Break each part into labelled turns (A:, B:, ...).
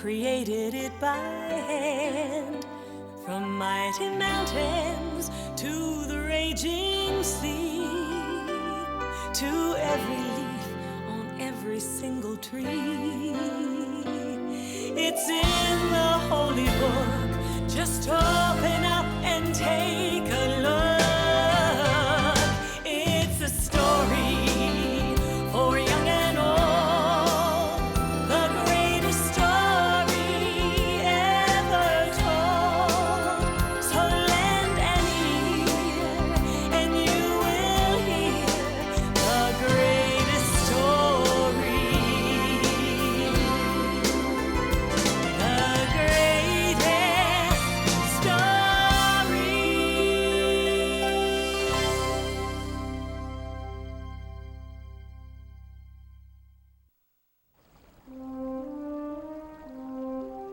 A: created it by hand. From mighty mountains to the raging sea, to every leaf on every single tree. It's in the holy book. Just open up and take a look. It's a story for young and old, the greatest story ever told. So lend an ear and you will hear the greatest story. The greatest story.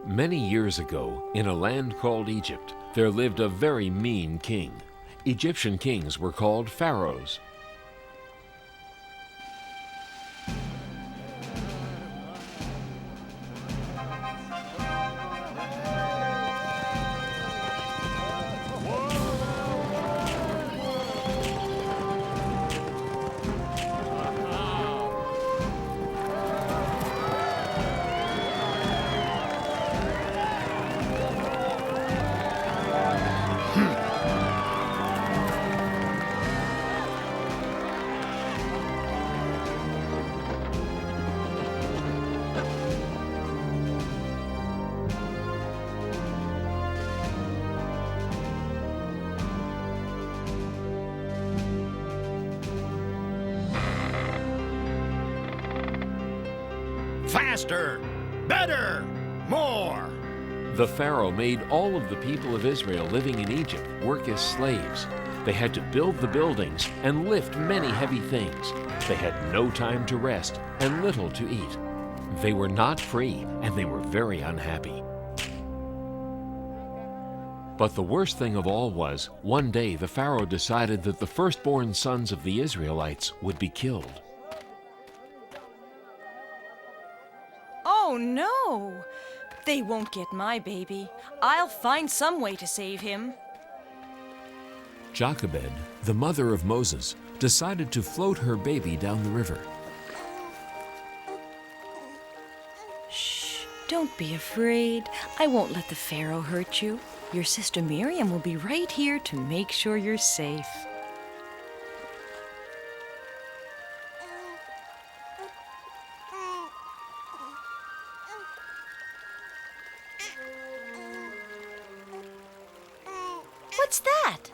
B: Many years ago, in a land called Egypt, there lived a very mean king. Egyptian kings were called pharaohs.
C: Faster! Better! More!
B: The Pharaoh made all of the people of Israel living in Egypt work as slaves. They had to build the buildings and lift many heavy things. They had no time to rest and little to eat. They were not free, and they were very unhappy. But the worst thing of all was, one day the Pharaoh decided that the firstborn sons of the Israelites would be killed.
D: Oh no! They won't get my baby. I'll find some way to save him.
B: Jochebed, the mother of Moses, decided to float her baby down the river.
D: Shh, don't be afraid. I won't let the Pharaoh hurt you. Your sister Miriam will be right here to make sure you're safe. What's that?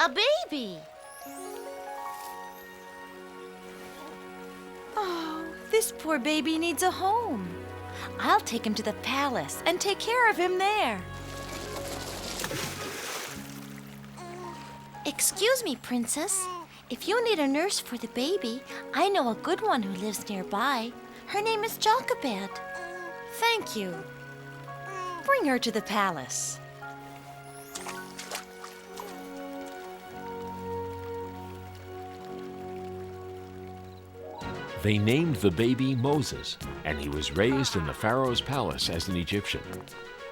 E: A baby!
D: Oh, this poor baby needs a home. I'll take him to the palace and take care of him there.
E: Excuse me, Princess. If you need a nurse for the baby, I know a good one who lives nearby. Her name is Jochebed.
D: Thank you. Bring her to the palace.
B: They named the baby Moses, and he was raised in the Pharaoh's palace as an Egyptian.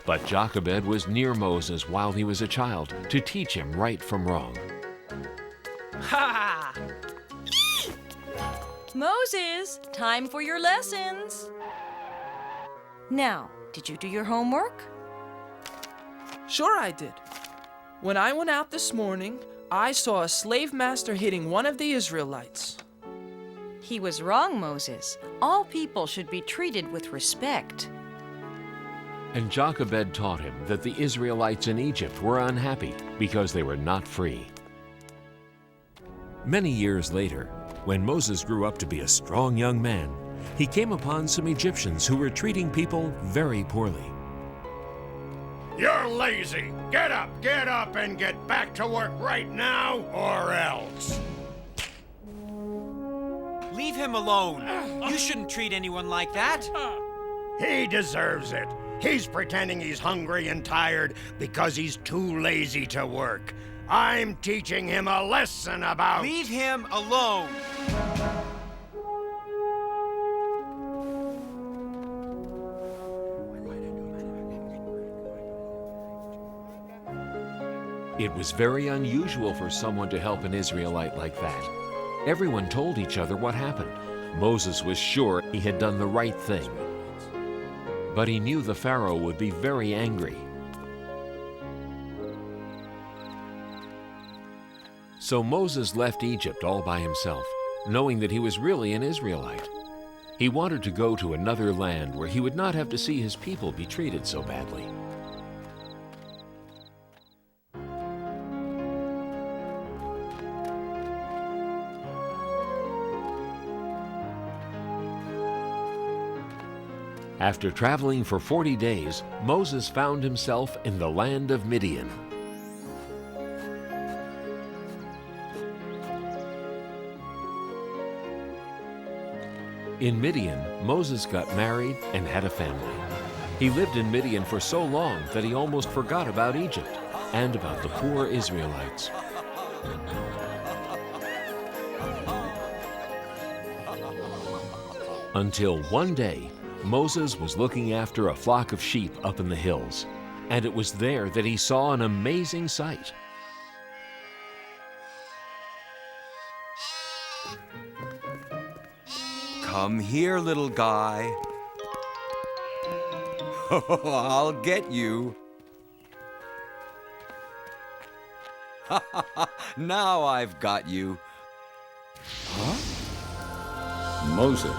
B: But Jochebed was near Moses while he was a child to teach him right from wrong.
D: Ha! Moses, time for your lessons. Now, did you do your homework?
F: Sure I did. When I went out this morning, I saw a slave master hitting one of the Israelites.
D: He was wrong, Moses. All people should be treated with respect.
B: And Jochebed taught him that the Israelites in Egypt were unhappy because they were not free. Many years later, when Moses grew up to be a strong young man, he came upon some Egyptians who were treating people very poorly.
C: You're lazy! Get up, and get back to work right now, or else!
G: Leave him alone. You shouldn't treat anyone like that.
C: He deserves it. He's pretending he's hungry and tired because he's too lazy to work. I'm teaching him a lesson about...
G: Leave him alone.
B: It was very unusual for someone to help an Israelite like that. Everyone told each other what happened. Moses was sure he had done the right thing. But he knew the Pharaoh would be very angry. So Moses left Egypt all by himself, knowing that he was really an Israelite. He wanted to go to another land where he would not have to see his people be treated so badly. After traveling for 40 days, Moses found himself in the land of Midian. In Midian, Moses got married and had a family. He lived in Midian for so long that he almost forgot about Egypt and about the poor Israelites. Until one day, Moses was looking after a flock of sheep up in the hills, and it was there that he saw an amazing sight.
H: Come here, little guy. I'll get you. Now I've got you.
I: Moses,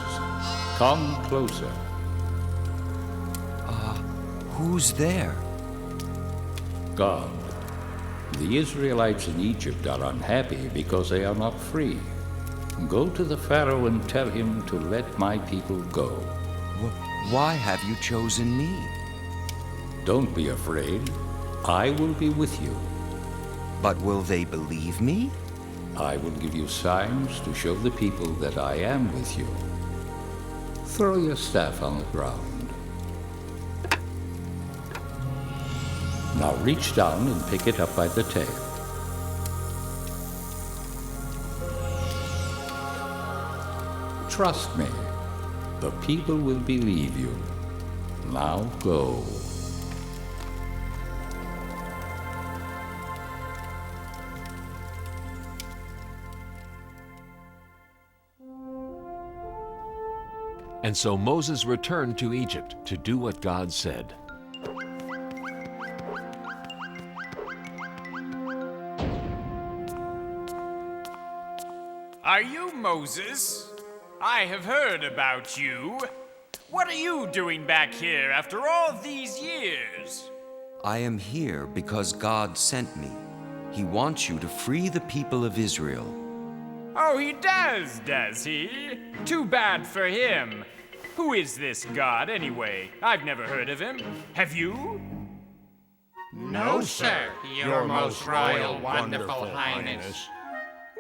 I: come closer.
H: Who's there?
I: God. The Israelites in Egypt are unhappy because they are not free. Go to the Pharaoh and tell him to let my people go.
H: Why have you chosen me?
I: Don't be afraid. I will be with you.
H: But will they believe me?
I: I will give you signs to show the people that I am with you. Throw your staff on the ground. Now reach down and pick it up by the tail. Trust me, the people will believe you. Now go.
B: And so Moses returned to Egypt to do what God said.
J: Are you Moses? I have heard about you. What are you doing back here after all these years?
H: I am here because God sent me. He wants you to free the people of Israel.
J: Oh, he does he? Too bad for him. Who is this God, anyway? I've never heard of him. Have you?
C: No, sir, your most royal, wonderful highness.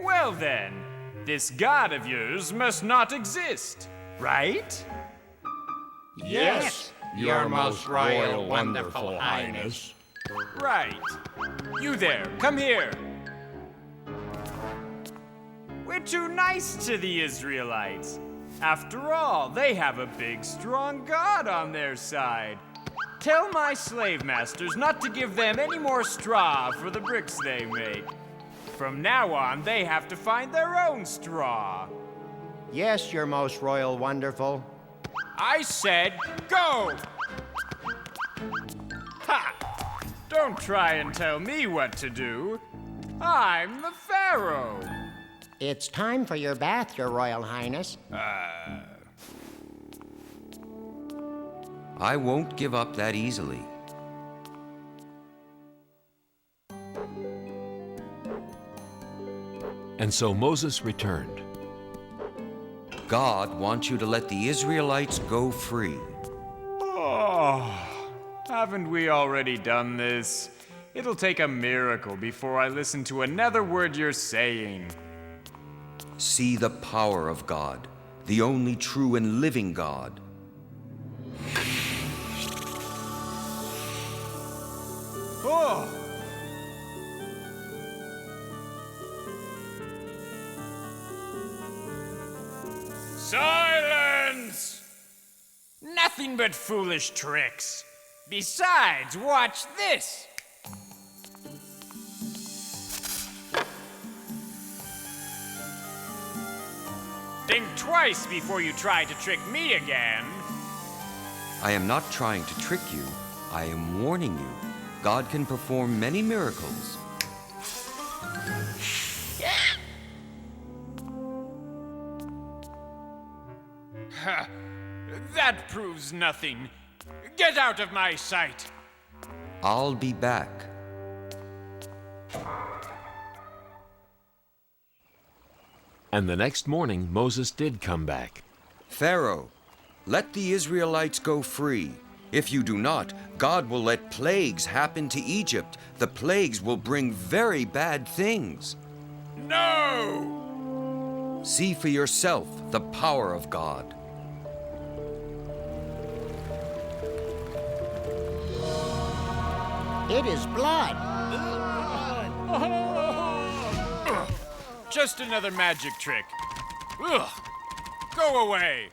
J: Well then, this God of yours must not exist, right?
C: Yes, your most royal, wonderful highness.
J: Right. You there, come here. We're too nice to the Israelites. After all, they have a big, strong God on their side. Tell my slave masters not to give them any more straw for the bricks they make. From now on, they have to find their own straw.
C: Yes, your most royal, wonderful.
J: I said go! Ha! Don't try and tell me what to do. I'm the Pharaoh.
K: It's time for your bath, your royal highness.
H: I won't give up that easily.
B: And so Moses returned.
H: God wants you to let the Israelites go free.
J: Oh, haven't we already done this? It'll take a miracle before I listen to another word you're saying.
H: See the power of God, the only true and living God.
J: Oh! Silence! Nothing but foolish tricks. Besides, watch this. Think twice before you try to trick me again.
H: I am not trying to trick you. I am warning you. God can perform many miracles.
J: That proves nothing. Get out of my sight.
H: I'll be back.
B: And the next morning, Moses did come back.
H: Pharaoh, let the Israelites go free. If you do not, God will let plagues happen to Egypt. The plagues will bring very bad things.
J: No!
H: See for yourself the power of God.
K: It is blood.
J: Just another magic trick. Ugh. Go away.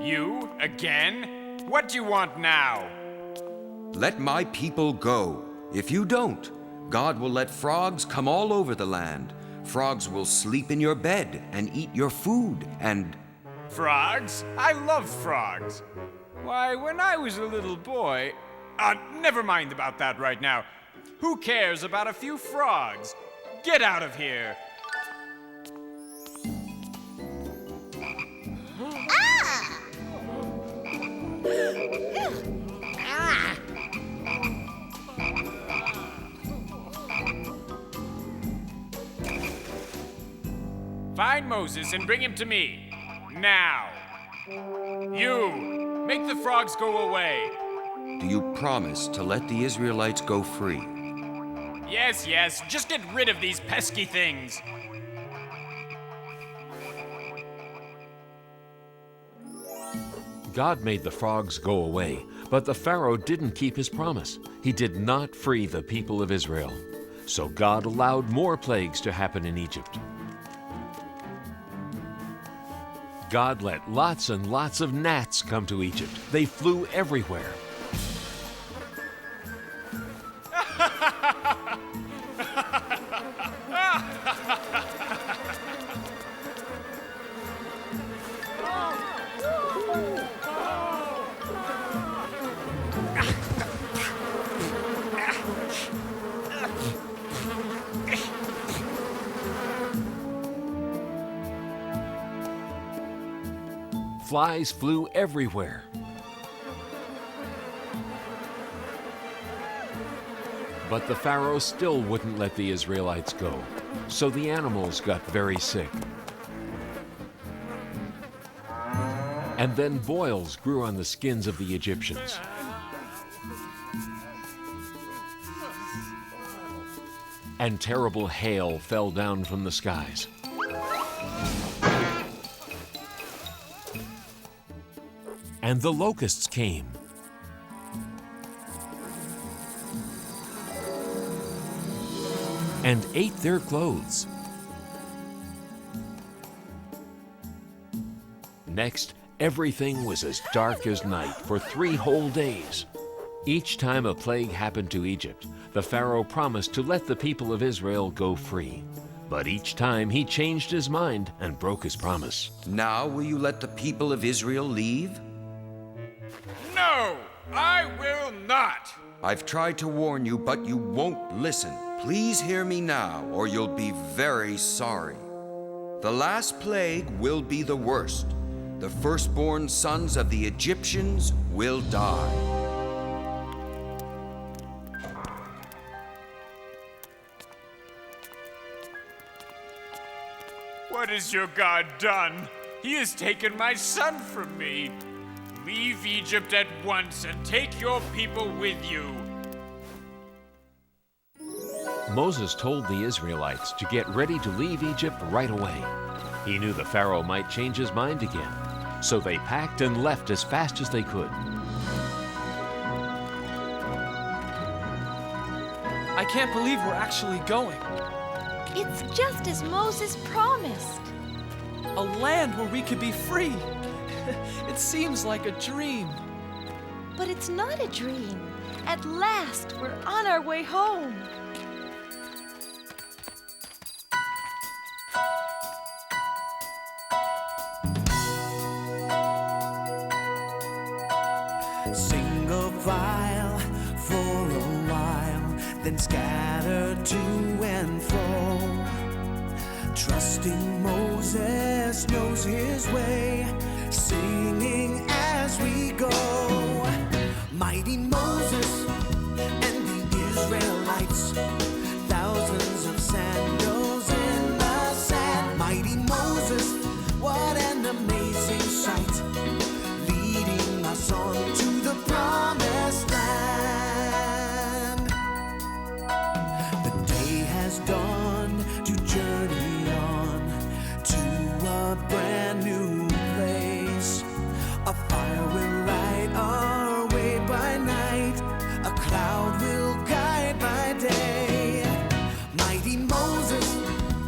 J: You again? What do you want now?
H: Let my people go. If you don't, God will let frogs come all over the land. Frogs will sleep in your bed and eat your food and...
J: Frogs? I love frogs. Why, when I was a little boy... never mind about that right now. Who cares about a few frogs? Get out of here. Find Moses and bring him to me. Now. You, make the frogs go away.
H: Do you promise to let the Israelites go free?
J: Yes, yes, just get rid of these pesky things.
B: God made the frogs go away, but the Pharaoh didn't keep his promise. He did not free the people of Israel. So God allowed more plagues to happen in Egypt. God let lots and lots of gnats come to Egypt. They flew everywhere. Flies flew everywhere. But the Pharaoh still wouldn't let the Israelites go, so the animals got very sick. And then boils grew on the skins of the Egyptians. And terrible hail fell down from the skies. And the locusts came. And ate their clothes. Next, everything was as dark as night for 3 whole days. Each time a plague happened to Egypt, the Pharaoh promised to let the people of Israel go free. But each time he changed his mind and broke his promise.
H: Now will you let the people of Israel leave?
J: No, I will not.
H: I've tried to warn you, but you won't listen. Please hear me now, or you'll be very sorry. The last plague will be the worst. The firstborn sons of the Egyptians will die.
J: What has your God done? He has taken my son from me. Leave Egypt at once and take your people with you.
B: Moses told the Israelites to get ready to leave Egypt right away. He knew the Pharaoh might change his mind again, so they packed and left as fast as they could.
F: I can't believe we're actually going.
E: It's just as Moses promised.
F: A land where we could be free. It seems like a dream.
D: But it's not a dream. At last, we're on our way home.
A: Single file for a while, then scatter to and fro. Trusting Moses knows his way, singing as we go. Mighty Moses and the Israelites, thousands of sandals in the sand. Mighty Moses, what an amazing sight, leading us on to the promised land. The day has dawned to journey on to a brand new place. A fire will light our way by night, a cloud will guide by day. Mighty Moses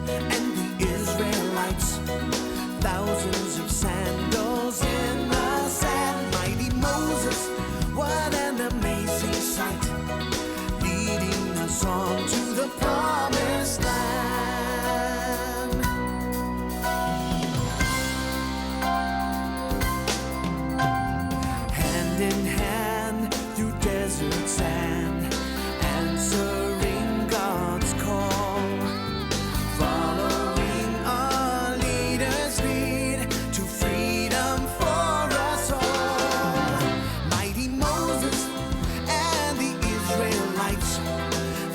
A: and the Israelites, thousands of sandals in the sand. Mighty Moses, what an amazing sight, leading us on to the promised land. Hand in hand through desert sand, answering God's call, following our leader's lead to freedom for us all. Mighty Moses and the Israelites,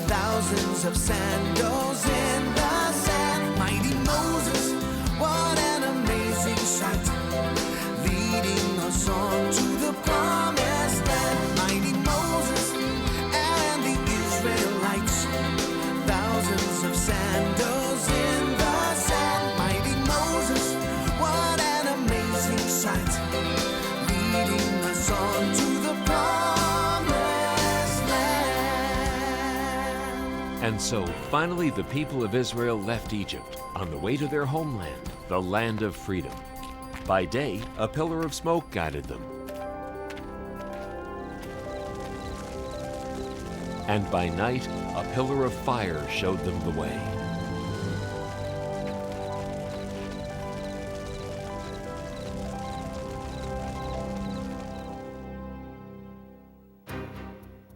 A: thousands of sandals in the sand. Mighty Moses, what an amazing sight, leading us on to the promised land. Mighty Moses and the Israelites, thousands of sandals in the sand. Mighty Moses, what an amazing sight, leading us on to the promised land.
B: And so, finally, the people of Israel left Egypt on the way to their homeland, the land of freedom. By day, a pillar of smoke guided them. And by night, a pillar of fire showed them the way.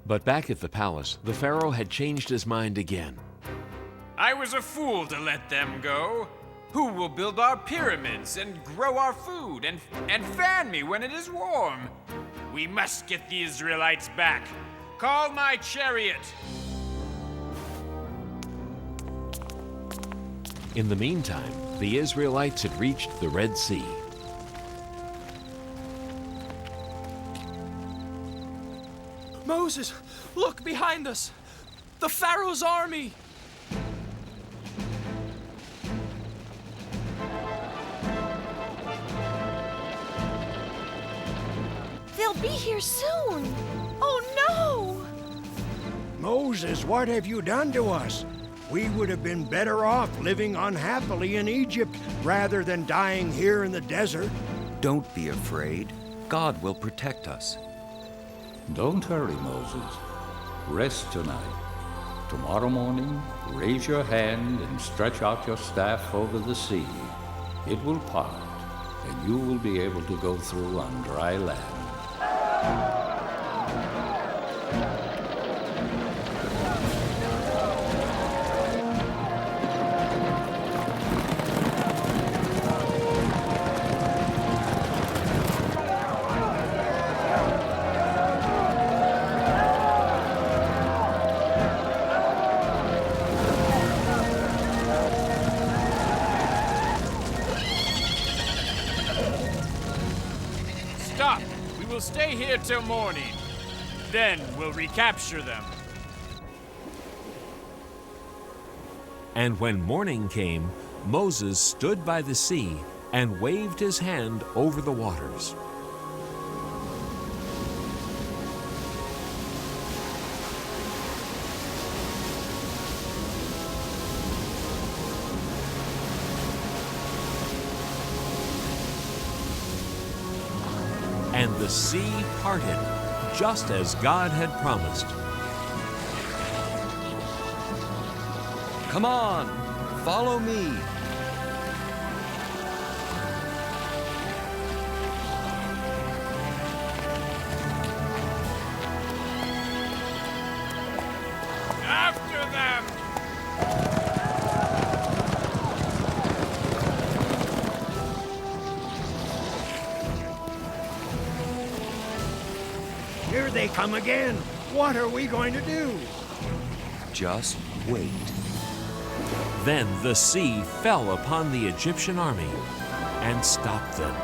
B: But back at the palace, the Pharaoh had changed his mind again.
J: I was a fool to let them go. Who will build our pyramids and grow our food and fan me when it is warm? We must get the Israelites back. Call my chariot.
B: In the meantime, the Israelites had reached the Red Sea.
F: Moses, look behind us. The Pharaoh's army.
D: They'll be here soon. Oh no!
C: Moses, what have you done to us? We would have been better off living unhappily in Egypt rather than dying here in the desert.
H: Don't be afraid. God will protect us.
I: Don't hurry, Moses. Rest tonight. Tomorrow morning, raise your hand and stretch out your staff over the sea. It will part, and you will be able to go through on dry land.
J: Stop! We will stay here till morning. Then we'll recapture them.
B: And when morning came, Moses stood by the sea and waved his hand over the waters. the sea parted, just as God had promised.
H: Come on, follow me.
J: After them!
C: Here they come again. What are we going to do?
H: Just wait.
B: Then the sea fell upon the Egyptian army and stopped them.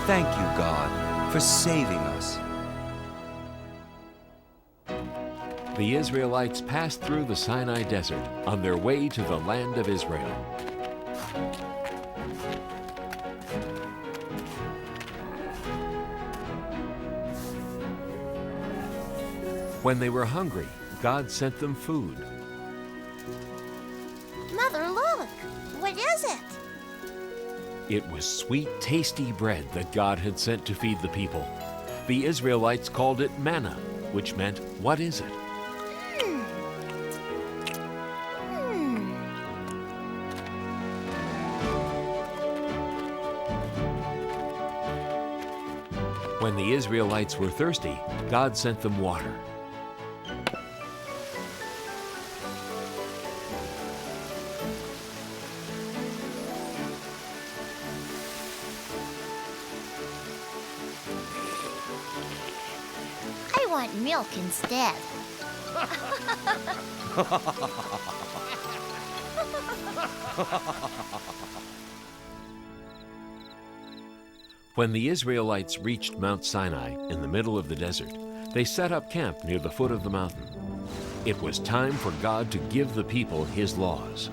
H: Thank you, God, for saving us.
B: The Israelites passed through the Sinai Desert on their way to the land of Israel. When they were hungry, God sent them food.
E: Mother, look! What is it?
B: It was sweet, tasty bread that God had sent to feed the people. The Israelites called it manna, which meant, "What is it?" When the Israelites were thirsty, God sent them water.
E: I want milk instead.
B: When the Israelites reached Mount Sinai in the middle of the desert, they set up camp near the foot of the mountain. It was time for God to give the people His laws.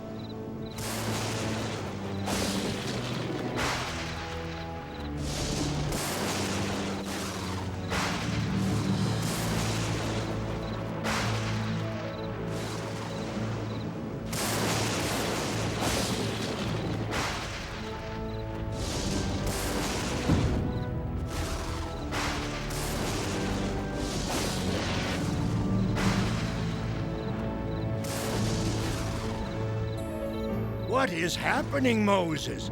C: What is happening, Moses?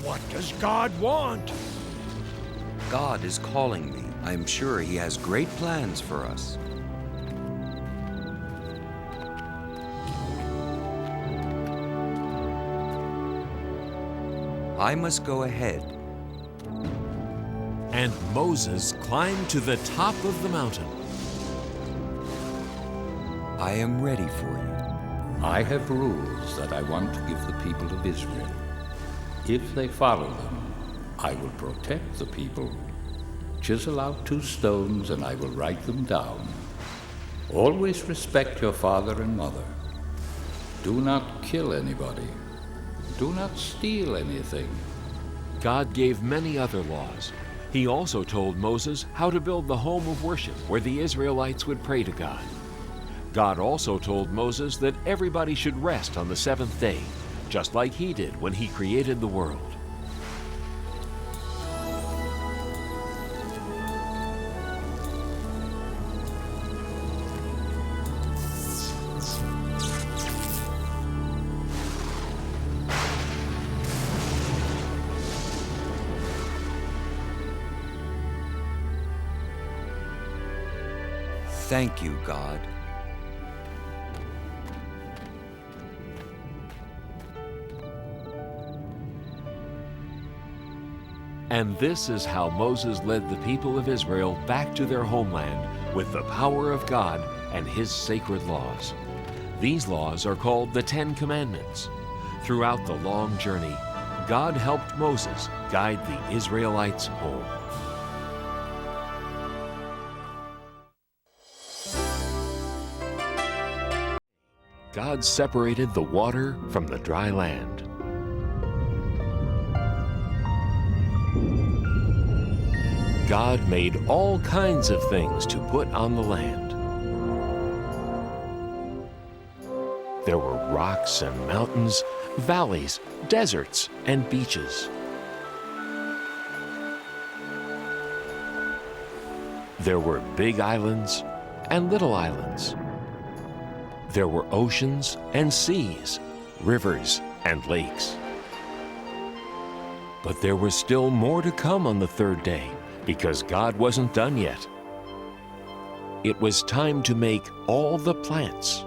C: What does God want?
H: God is calling me. I'm sure He has great plans for us. I must go ahead.
B: And Moses climbed to the top of the mountain.
H: I am ready for you.
I: I have rules that I want to give the people of Israel. If they follow them, I will protect the people. Chisel out 2 stones and I will write them down. Always respect your father and mother. Do not kill anybody. Do not steal anything.
B: God gave many other laws. He also told Moses how to build the home of worship where the Israelites would pray to God. God also told Moses that everybody should rest on the 7th day, just like He did when He created the world.
H: Thank you, God.
B: And this is how Moses led the people of Israel back to their homeland with the power of God and His sacred laws. These laws are called the 10 Commandments. Throughout the long journey, God helped Moses guide the Israelites home. God separated the water from the dry land. God made all kinds of things to put on the land. There were rocks and mountains, valleys, deserts, and beaches. There were big islands and little islands. There were oceans and seas, rivers and lakes. But there was still more to come on the third day, because God wasn't done yet. It was time to make all the plants.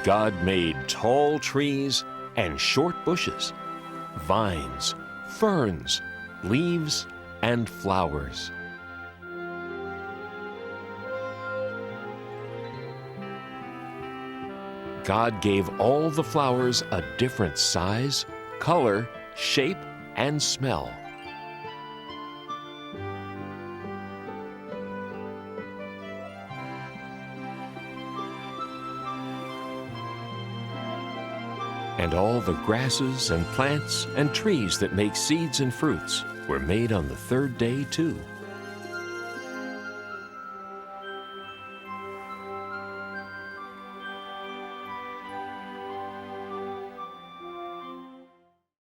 B: God made tall trees and short bushes, vines, ferns, leaves, and flowers. God gave all the flowers a different size, color, shape, and smell. And all the grasses and plants and trees that make seeds and fruits were made on the third day too.